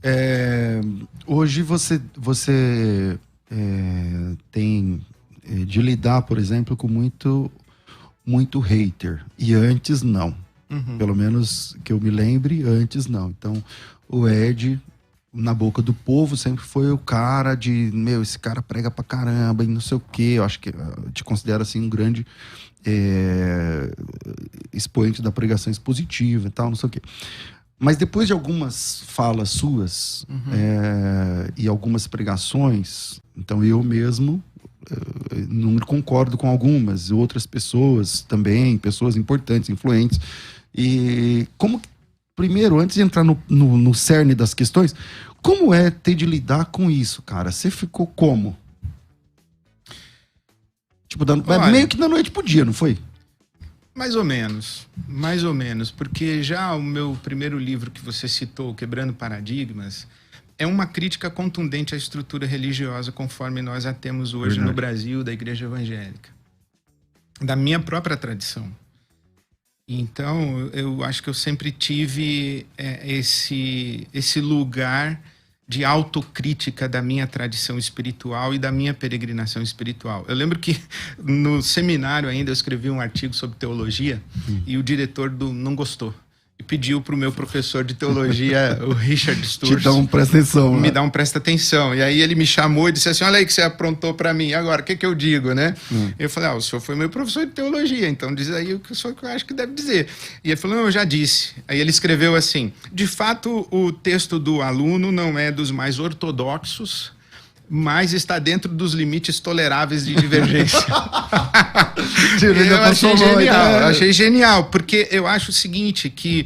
É, hoje você tem de lidar, por exemplo, com muito hater. E antes não. Pelo menos que eu me lembre, antes não. Então, o Ed, na boca do povo, sempre foi o cara de, esse cara prega pra caramba e não sei o quê. Eu acho que eu te considero assim um grande expoente da pregação expositiva e tal, não sei o quê. Mas depois de algumas falas suas e algumas pregações, então eu mesmo não concordo com algumas, outras pessoas também, pessoas importantes, influentes. E como, primeiro, antes de entrar no cerne das questões, como é ter de lidar com isso, cara? Você ficou como? Tipo, meio que da noite pro dia, não foi? Mais ou menos, porque já o meu primeiro livro que você citou, Quebrando Paradigmas, é uma crítica contundente à estrutura religiosa conforme nós a temos hoje no Brasil, da igreja evangélica, da minha própria tradição. Então, eu acho que eu sempre tive esse lugar de autocrítica da minha tradição espiritual e da minha peregrinação espiritual. Eu lembro que no seminário ainda eu escrevi um artigo sobre teologia e o diretor não gostou. E pediu para o meu professor de teologia, o Richard Sturz, presta atenção, me dá um presta atenção. E aí ele me chamou e disse assim, olha aí que você aprontou para mim. Agora, o que eu digo, né? Eu falei, o senhor foi meu professor de teologia, então diz aí o que o senhor que eu acho que deve dizer. E ele falou, não, eu já disse. Aí ele escreveu assim, de fato, o texto do aluno não é dos mais ortodoxos, mas está dentro dos limites toleráveis de divergência. Eu achei genial, porque eu acho o seguinte, que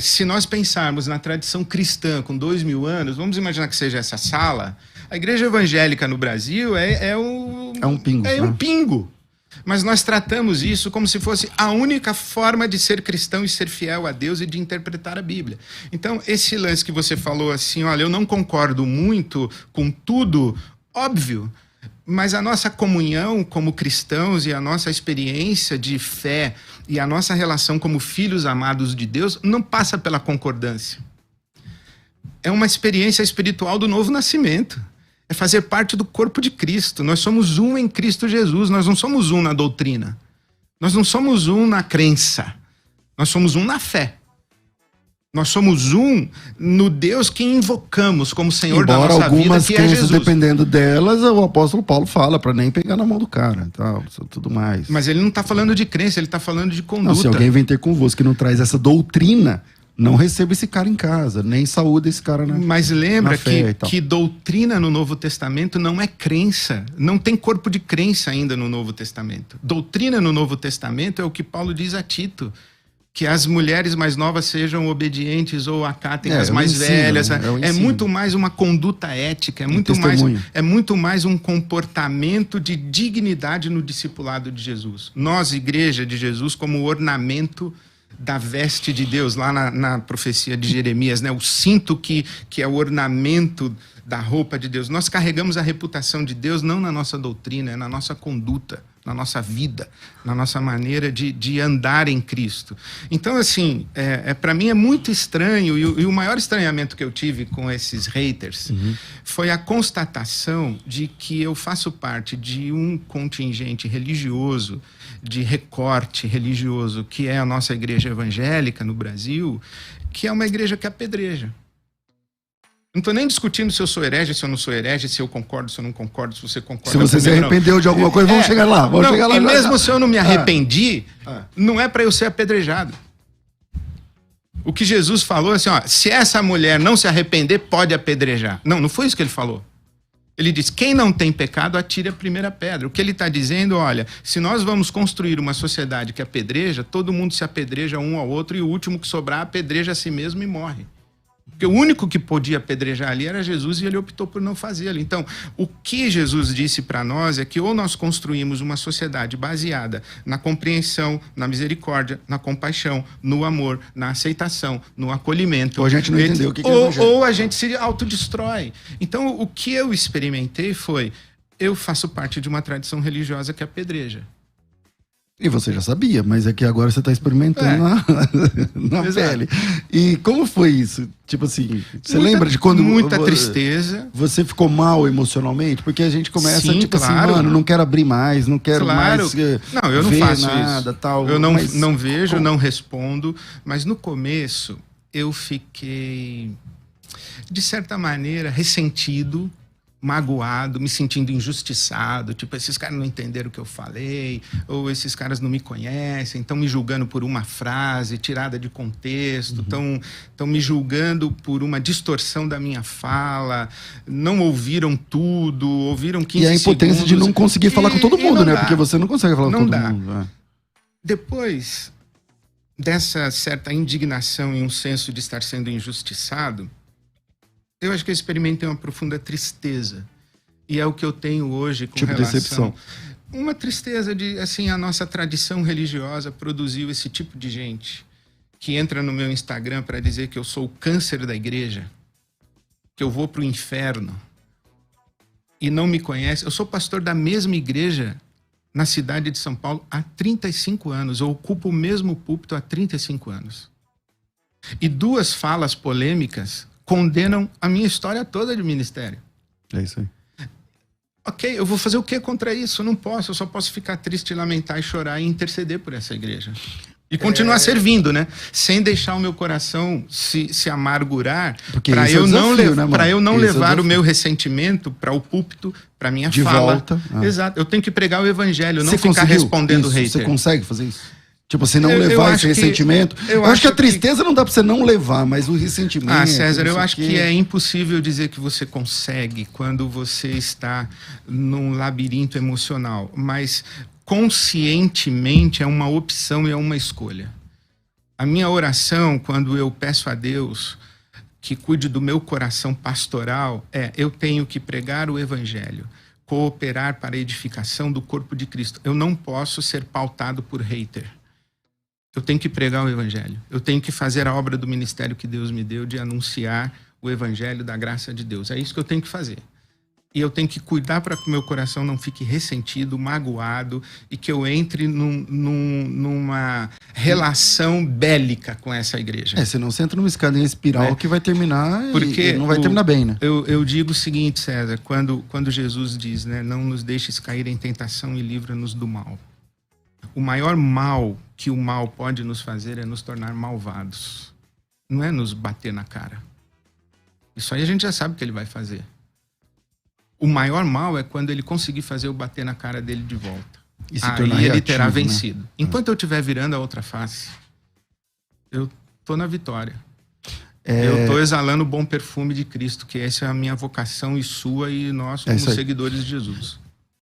se nós pensarmos na tradição cristã com 2000 anos, vamos imaginar que seja essa sala, a igreja evangélica no Brasil é um pingo. Mas nós tratamos isso como se fosse a única forma de ser cristão e ser fiel a Deus e de interpretar a Bíblia. Então, esse lance que você falou assim, olha, eu não concordo muito com tudo, óbvio, mas a nossa comunhão como cristãos e a nossa experiência de fé e a nossa relação como filhos amados de Deus não passa pela concordância. É uma experiência espiritual do novo nascimento. É fazer parte do corpo de Cristo. Nós somos um em Cristo Jesus. Nós não somos um na doutrina. Nós não somos um na crença. Nós somos um na fé. Nós somos um no Deus que invocamos como Senhor da nossa vida, que é Jesus. Dependendo delas, o apóstolo Paulo fala para nem pegar na mão do cara, tal, tudo mais. Mas ele não está falando de crença, ele está falando de conduta. Não, se alguém vem ter convosco que não traz essa doutrina, não receba esse cara em casa, nem saúde esse cara na Mas lembra na que doutrina no Novo Testamento não é crença. Não tem corpo de crença ainda no Novo Testamento. Doutrina no Novo Testamento é o que Paulo diz a Tito. Que as mulheres mais novas sejam obedientes ou acatem as mais velhas. É muito mais uma conduta ética, é muito mais um comportamento de dignidade no discipulado de Jesus. Nós, igreja de Jesus, como ornamento da veste de Deus, lá na profecia de Jeremias, né? O cinto que é o ornamento da roupa de Deus. Nós carregamos a reputação de Deus não na nossa doutrina, é na nossa conduta, na nossa vida, na nossa maneira de andar em Cristo. Então, assim, para mim é muito estranho, e o maior estranhamento que eu tive com esses haters foi a constatação de que eu faço parte de um contingente religioso, de recorte religioso, que é a nossa igreja evangélica no Brasil, que é uma igreja que apedreja. Não estou nem discutindo se eu sou herege, se eu não sou herege, se eu concordo, se eu não concordo, se você concorda. Se você se arrependeu de alguma coisa, vamos chegar lá. E mesmo se eu não me arrependi, não é para eu ser apedrejado. O que Jesus falou assim, se essa mulher não se arrepender, pode apedrejar. Não foi isso que ele falou. Ele diz, quem não tem pecado, atire a primeira pedra. O que ele está dizendo, olha, se nós vamos construir uma sociedade que apedreja, todo mundo se apedreja um ao outro e o último que sobrar apedreja a si mesmo e morre. Porque o único que podia apedrejar ali era Jesus e ele optou por não fazê-lo. Então, o que Jesus disse para nós é que ou nós construímos uma sociedade baseada na compreensão, na misericórdia, na compaixão, no amor, na aceitação, no acolhimento. Ou a gente não entendeu o que é evangelho. Ou a gente se autodestrói. Então, o que eu experimentei foi, eu faço parte de uma tradição religiosa que apedreja. E você já sabia, mas é que agora você está experimentando na pele. E como foi isso? Tipo assim, você lembra de quando... Muita tristeza. Você ficou mal emocionalmente? Porque a gente começa, Sim, tipo claro. assim, mano, não quero abrir mais, não quero mais não, eu não ver faço nada, isso. tal. Eu não vejo, não respondo. Mas no começo, eu fiquei, de certa maneira, ressentido, magoado, me sentindo injustiçado, tipo, esses caras não entenderam o que eu falei, ou esses caras não me conhecem, estão me julgando por uma frase tirada de contexto, estão me julgando por uma distorção da minha fala, não ouviram tudo, ouviram 15 segundos. E a impotência segundos, de não conseguir falar com todo mundo, né? Dá. Porque você não consegue falar com todo mundo. É. Depois dessa certa indignação e um senso de estar sendo injustiçado, eu acho que eu experimentei uma profunda tristeza. E é o que eu tenho hoje com relação... decepção. Uma tristeza de, assim, a nossa tradição religiosa produziu esse tipo de gente que entra no meu Instagram para dizer que eu sou o câncer da igreja, que eu vou para o inferno, e não me conhece. Eu sou pastor da mesma igreja na cidade de São Paulo há 35 anos. Eu ocupo o mesmo púlpito há 35 anos. E 2 falas polêmicas condenam a minha história toda de ministério. É isso aí. Ok, eu vou fazer o que contra isso? Eu não posso, eu só posso ficar triste, lamentar e chorar e interceder por essa igreja. E continuar servindo, né? Sem deixar o meu coração se amargurar, para eu, eu não levar o meu ressentimento para o púlpito, para minha de fala. Volta. Exato, eu tenho que pregar o evangelho, não ficar respondendo hater. Você consegue fazer isso? Tipo, você não levar esse ressentimento. Eu acho que a tristeza não dá pra você não levar, mas o ressentimento... Ah, César, eu acho que é impossível dizer que você consegue quando você está num labirinto emocional. Mas conscientemente é uma opção e é uma escolha. A minha oração, quando eu peço a Deus que cuide do meu coração pastoral, eu tenho que pregar o evangelho, cooperar para a edificação do corpo de Cristo. Eu não posso ser pautado por hater. Eu tenho que pregar o evangelho. Eu tenho que fazer a obra do ministério que Deus me deu de anunciar o evangelho da graça de Deus. É isso que eu tenho que fazer. E eu tenho que cuidar para que o meu coração não fique ressentido, magoado e que eu entre numa relação bélica com essa igreja. Senão você entra numa escadinha espiral que vai terminar e não vai terminar bem, né? Eu digo o seguinte, César, quando Jesus diz, né, não nos deixes cair em tentação e livra-nos do mal. O maior mal que o mal pode nos fazer é nos tornar malvados. Não é nos bater na cara. Isso aí a gente já sabe o que ele vai fazer. O maior mal é quando ele conseguir fazer eu bater na cara dele de volta. E se tornar ele reativo, terá vencido. Né? Enquanto eu estiver virando a outra face, eu estou na vitória. Eu estou exalando o bom perfume de Cristo, que essa é a minha vocação e sua e nós como seguidores de Jesus.